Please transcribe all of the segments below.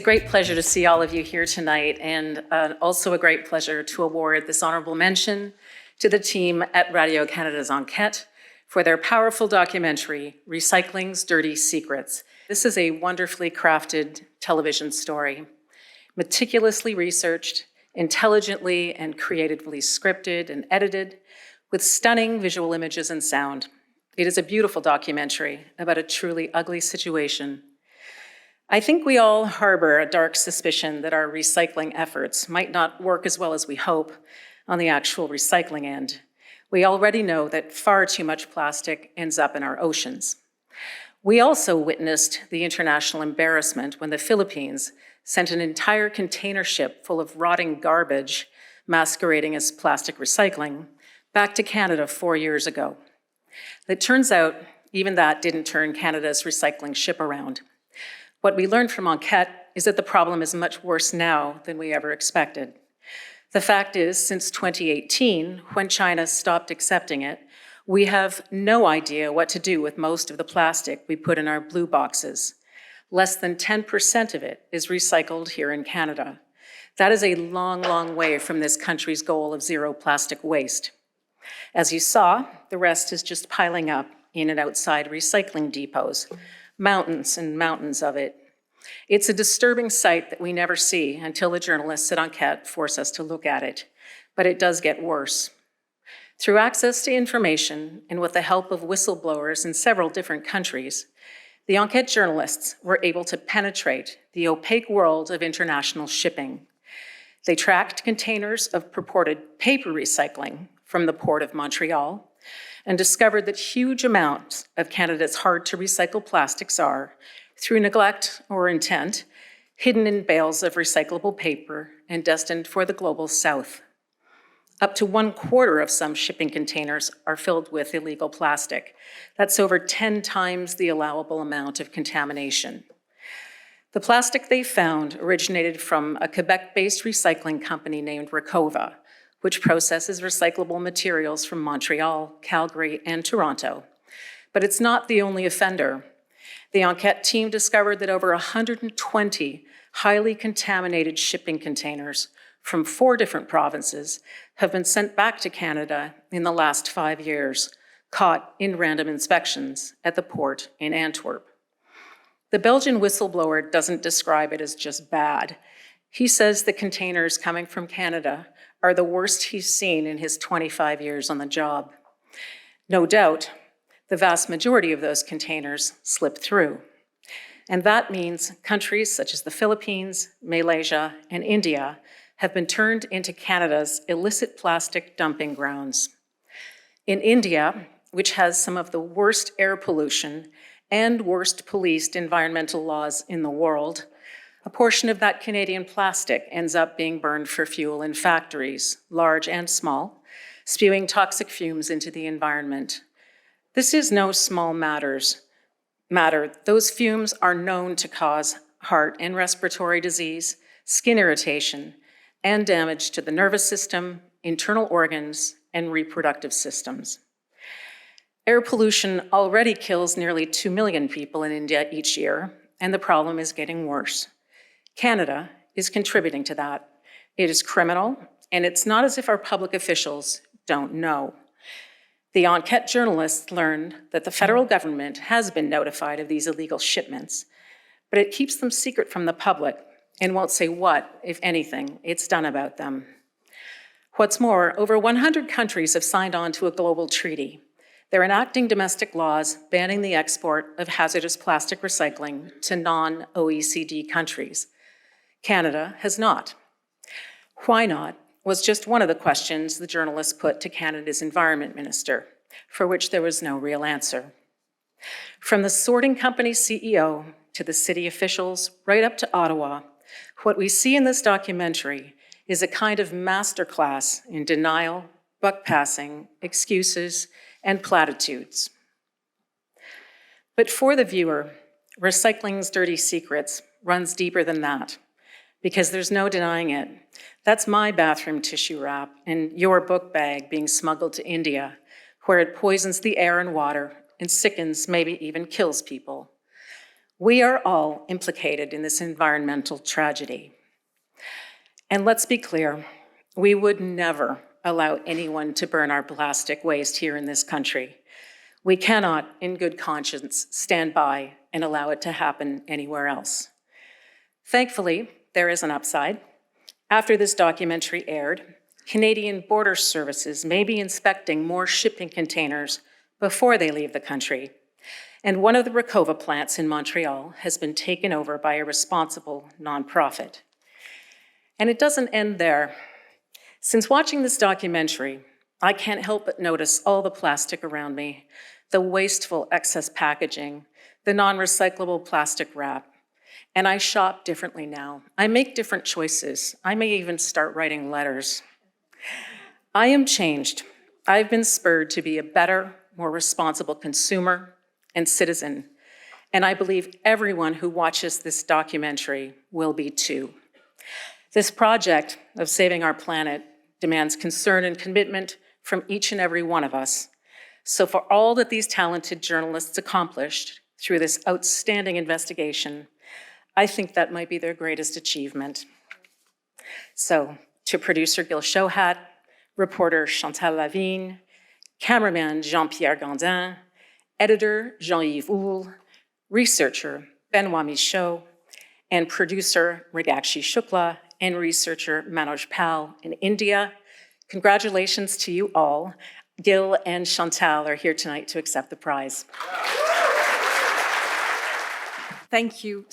great pleasure to see all of you here tonight, and also a great pleasure to award this honorable mention to the team at Radio-Canada's Enquete for their powerful documentary, Recycling's Dirty Secrets. This is a wonderfully crafted television story, meticulously researched, intelligently and creatively scripted and edited, with stunning visual images and sound. It is a beautiful documentary about a truly ugly situation. I think we all harbor a dark suspicion that our recycling efforts might not work as well as we hope on the actual recycling end. We already know that far too much plastic ends up in our oceans. We also witnessed the international embarrassment when the Philippines sent an entire container ship full of rotting garbage masquerading as plastic recycling back to Canada 4 years ago. It turns out even that didn't turn Canada's recycling ship around. What we learned from Enquete is that the problem is much worse now than we ever expected. The fact is, since 2018, when China stopped accepting it, we have no idea what to do with most of the plastic we put in our blue boxes. Less than 10% of it is recycled here in Canada. That is a long, long way from this country's goal of zero plastic waste. As you saw, the rest is just piling up in and outside recycling depots, mountains and mountains of it. It's a disturbing sight that we never see until the journalists at Enquete force us to look at it, but it does get worse. Through access to information and with the help of whistleblowers in several different countries, the Enquete journalists were able to penetrate the opaque world of international shipping. They tracked containers of purported paper recycling from the port of Montreal and discovered that huge amounts of Canada's hard-to-recycle plastics are, through neglect or intent, hidden in bales of recyclable paper and destined for the global south. Up to 1/4 of some shipping containers are filled with illegal plastic. That's over 10 times the allowable amount of contamination. The plastic they found originated from a Quebec-based recycling company named Recova, which processes recyclable materials from Montreal, Calgary, and Toronto. But it's not the only offender. The Enquete team discovered that over 120 highly contaminated shipping containers from 4 different provinces have been sent back to Canada in the last 5 years, caught in random inspections at the port in Antwerp. The Belgian whistleblower doesn't describe it as just bad. He says the containers coming from Canada are the worst he's seen in his 25 years on the job. No doubt, the vast majority of those containers slip through. And that means countries such as the Philippines, Malaysia, and India have been turned into Canada's illicit plastic dumping grounds. In India, which has some of the worst air pollution and worst policed environmental laws in the world, a portion of that Canadian plastic ends up being burned for fuel in factories, large and small, spewing toxic fumes into the environment. This is no small matter. Those fumes are known to cause heart and respiratory disease, skin irritation, and damage to the nervous system, internal organs, and reproductive systems. Air pollution already kills nearly 2 million people in India each year, and the problem is getting worse. Canada is contributing to that. It is criminal, and it's not as if our public officials don't know. The Enquete journalists learned that the federal government has been notified of these illegal shipments, but it keeps them secret from the public and won't say what, if anything, it's done about them. What's more, over 100 countries have signed on to a global treaty. They're enacting domestic laws banning the export of hazardous plastic recycling to non-OECD countries. Canada has not. Why not was just one of the questions the journalists put to Canada's Environment Minister, for which there was no real answer. From the sorting company CEO to the city officials, right up to Ottawa, what we see in this documentary is a kind of masterclass in denial, buck passing, excuses, and platitudes. But for the viewer, Recycling's Dirty Secrets runs deeper than that, because there's no denying it. That's my bathroom tissue wrap and your book bag being smuggled to India, where it poisons the air and water and sickens, maybe even kills people. We are all implicated in this environmental tragedy. And let's be clear, we would never allow anyone to burn our plastic waste here in this country. We cannot, in good conscience, stand by and allow it to happen anywhere else. Thankfully, there is an upside. After this documentary aired, Canadian Border Services may be inspecting more shipping containers before they leave the country. And one of the Ricova plants in Montreal has been taken over by a responsible nonprofit. And it doesn't end there. Since watching this documentary, I can't help but notice all the plastic around me, the wasteful excess packaging, the non-recyclable plastic wrap. And I shop differently now. I make different choices. I may even start writing letters. I am changed. I've been spurred to be a better, more responsible consumer and citizen. And I believe everyone who watches this documentary will be too. This project of saving our planet demands concern and commitment from each and every one of us. So for all that these talented journalists accomplished through this outstanding investigation, I think that might be their greatest achievement. So to producer Gil Shochat, reporter Chantal Lavigne, cameraman Jean-Pierre Gandin, editor Jean-Yves Houle, researcher Benoit Michaud, and producer Mrigakshi Shukla, and researcher Manoj Pal in India. Congratulations to you all. Gil and Chantal are here tonight to accept the prize. Thank you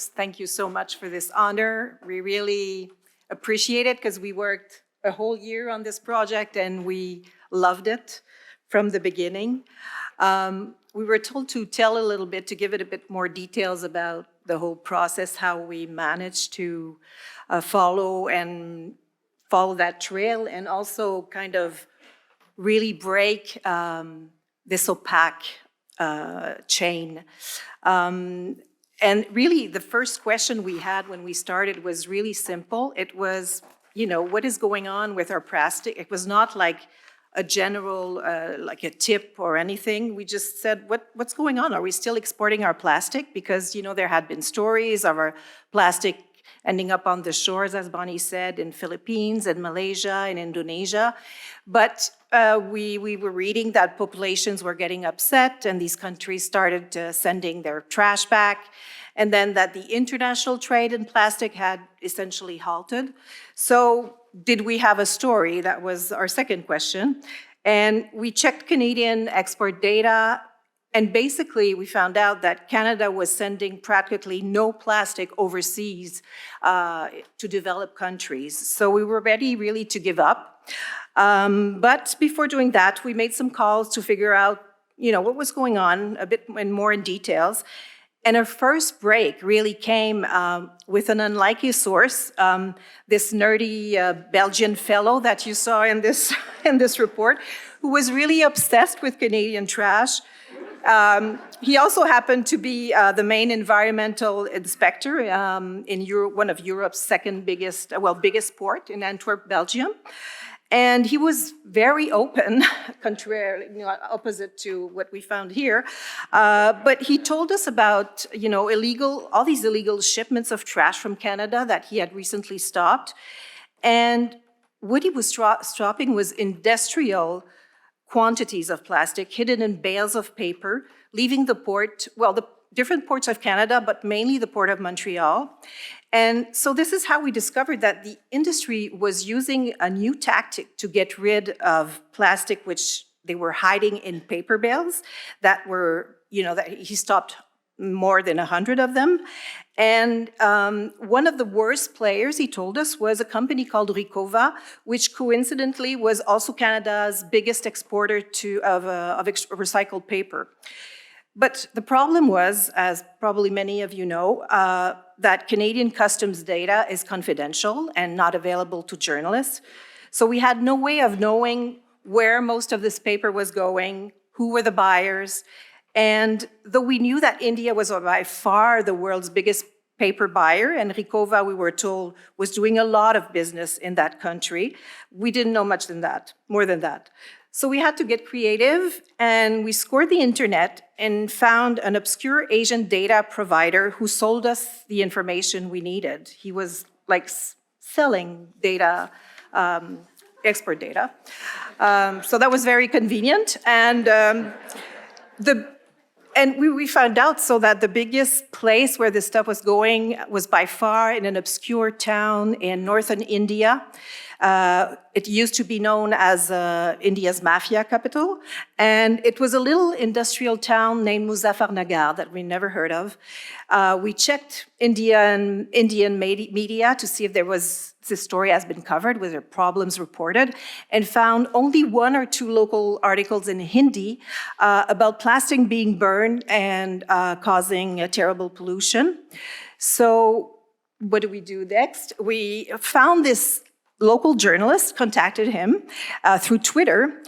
so much for this honor. We really appreciate it because we worked a whole year on this project and we loved it from the beginning. We were told to tell a little bit, to give it a bit more details about the whole process, how we managed to follow that trail and also kind of really break this opaque chain. And really, the first question we had when we started was really simple. It was, what is going on with our plastic? It was not like a general, like a tip or anything. We just said, what's going on? Are we still exporting our plastic? Because, there had been stories of our plastic ending up on the shores, as Bonnie said, in Philippines and Malaysia and Indonesia. But we were reading that populations were getting upset and these countries started sending their trash back, and then that the international trade in plastic had essentially halted. So did we have a story? That was our second question. And we checked Canadian export data, and basically we found out that Canada was sending practically no plastic overseas to developed countries. So we were ready really to give up. But before doing that, we made some calls to figure out, what was going on a bit more in details. And our first break really came with an unlikely source, this nerdy Belgian fellow that you saw in this report, who was really obsessed with Canadian trash. He also happened to be the main environmental inspector in one of Europe's biggest port in Antwerp, Belgium. And he was very open, contrary, opposite to what we found here. But he told us about, all these illegal shipments of trash from Canada that he had recently stopped. And what he was stopping was industrial quantities of plastic hidden in bales of paper, leaving the port, the different ports of Canada, but mainly the port of Montreal. And so this is how we discovered that the industry was using a new tactic to get rid of plastic, which they were hiding in paper bales that were, that he stopped more than 100 of them. And one of the worst players, he told us, was a company called Ricova, which coincidentally was also Canada's biggest exporter of recycled paper. But the problem was, as probably many of you know, that Canadian customs data is confidential and not available to journalists. So we had no way of knowing where most of this paper was going, who were the buyers. And though we knew that India was by far the world's biggest paper buyer, and Ricova, we were told, was doing a lot of business in that country, we didn't know more than that. So we had to get creative, and we scored the internet and found an obscure Asian data provider who sold us the information we needed. He was like selling data, expert data. So that was very convenient. And we found out so that the biggest place where this stuff was going was by far in an obscure town in northern India. It used to be known as India's mafia capital, and it was a little industrial town named Muzaffarnagar that we never heard of. We checked Indian media to see if this story has been covered, were there problems reported, and found only 1 or 2 local articles in Hindi about plastic being burned and causing a terrible pollution. So what do we do next? We found this local journalist, contacted him through Twitter,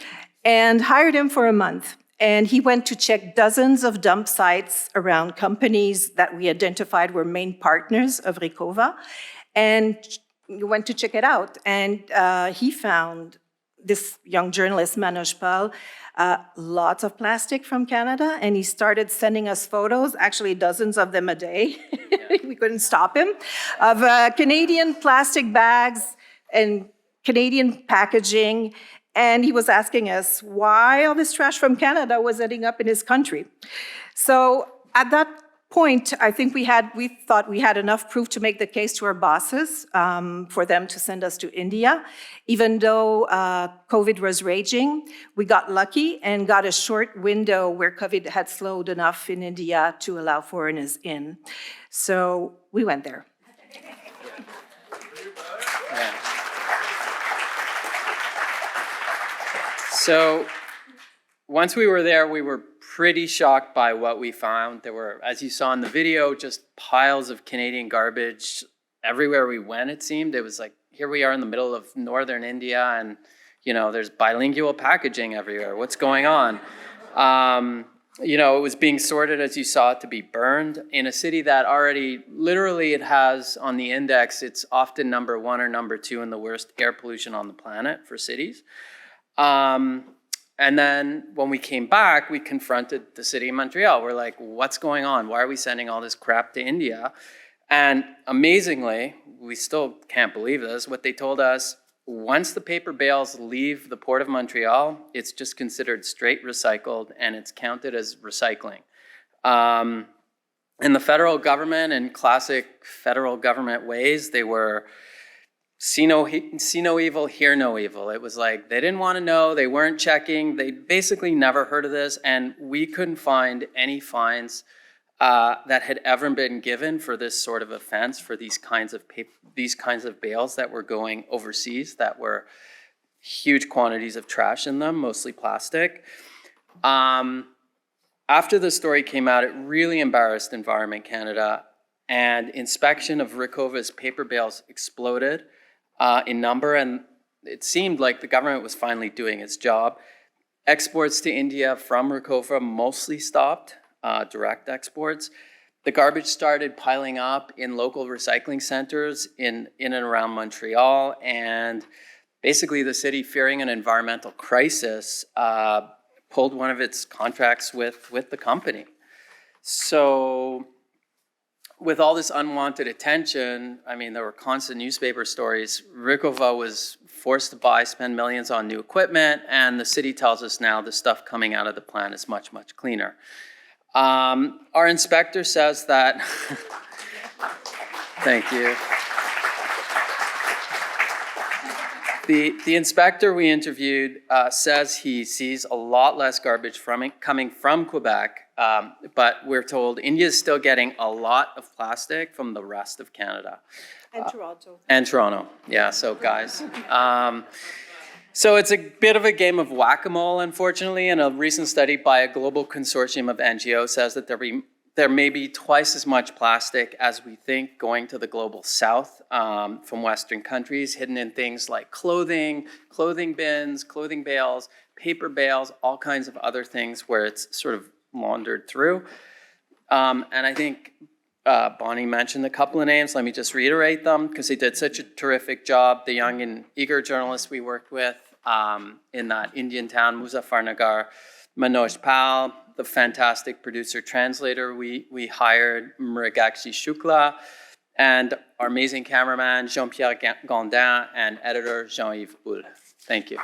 and hired him for a month. And he went to check dozens of dump sites around companies that we identified were main partners of Ricova, and went to check it out. And he found, this young journalist, Manoj Pal, lots of plastic from Canada, and he started sending us photos, actually dozens of them a day, we couldn't stop him, of Canadian plastic bags and Canadian packaging, and he was asking us why all this trash from Canada was ending up in his country. So at that point, I think we thought we had enough proof to make the case to our bosses for them to send us to India. Even though COVID was raging, we got lucky and got a short window where COVID had slowed enough in India to allow foreigners in. So we went there. Yeah. So once we were there, we were pretty shocked by what we found. There were, as you saw in the video, just piles of Canadian garbage everywhere we went, it seemed. It was like, here we are in the middle of northern India, and there's bilingual packaging everywhere. What's going on? It was being sorted, as you saw, to be burned in a city that already, literally, it has on the index, it's often number 1 or number 2 in the worst air pollution on the planet for cities. And then when we came back, we confronted the city of Montreal. We're like, what's going on? Why are we sending all this crap to India? And amazingly, we still can't believe this, what they told us, once the paper bales leave the Port of Montreal, it's just considered straight recycled and it's counted as recycling. And the federal government, in classic federal government ways, they were see no evil, hear no evil. It was like they didn't want to know, they weren't checking, they basically never heard of this, and we couldn't find any fines that had ever been given for this sort of offense, for these kinds of bales that were going overseas, that were huge quantities of trash in them, mostly plastic. After the story came out, it really embarrassed Environment Canada, and inspection of Ricova's paper bales exploded in number, and it seemed like the government was finally doing its job. Exports to India from Ricova mostly stopped, direct exports. The garbage started piling up in local recycling centers in and around Montreal, and basically the city, fearing an environmental crisis, pulled one of its contracts with the company. So with all this unwanted attention, there were constant newspaper stories. Ricova was forced to spend millions on new equipment, and the city tells us now the stuff coming out of the plant is much, much cleaner. Our inspector says that, thank you. The inspector we interviewed says he sees a lot less garbage coming from Quebec, but we're told India is still getting a lot of plastic from the rest of Canada. And Toronto. And Toronto, yeah, so guys. So it's a bit of a game of whack-a-mole, unfortunately, and a recent study by a global consortium of NGOs says that there may be twice as much plastic as we think going to the global south from Western countries, hidden in things like clothing bins, clothing bales, paper bales, all kinds of other things where it's sort of laundered through. And I think Bonnie mentioned a couple of names. Let me just reiterate them because they did such a terrific job. The young and eager journalists we worked with, in that Indian town, Muzaffarnagar, Manoj Pal, the fantastic producer-translator we hired, Mrigakshi Shukla, and our amazing cameraman, Jean-Pierre Gandin, and editor, Jean-Yves Boule. Thank you.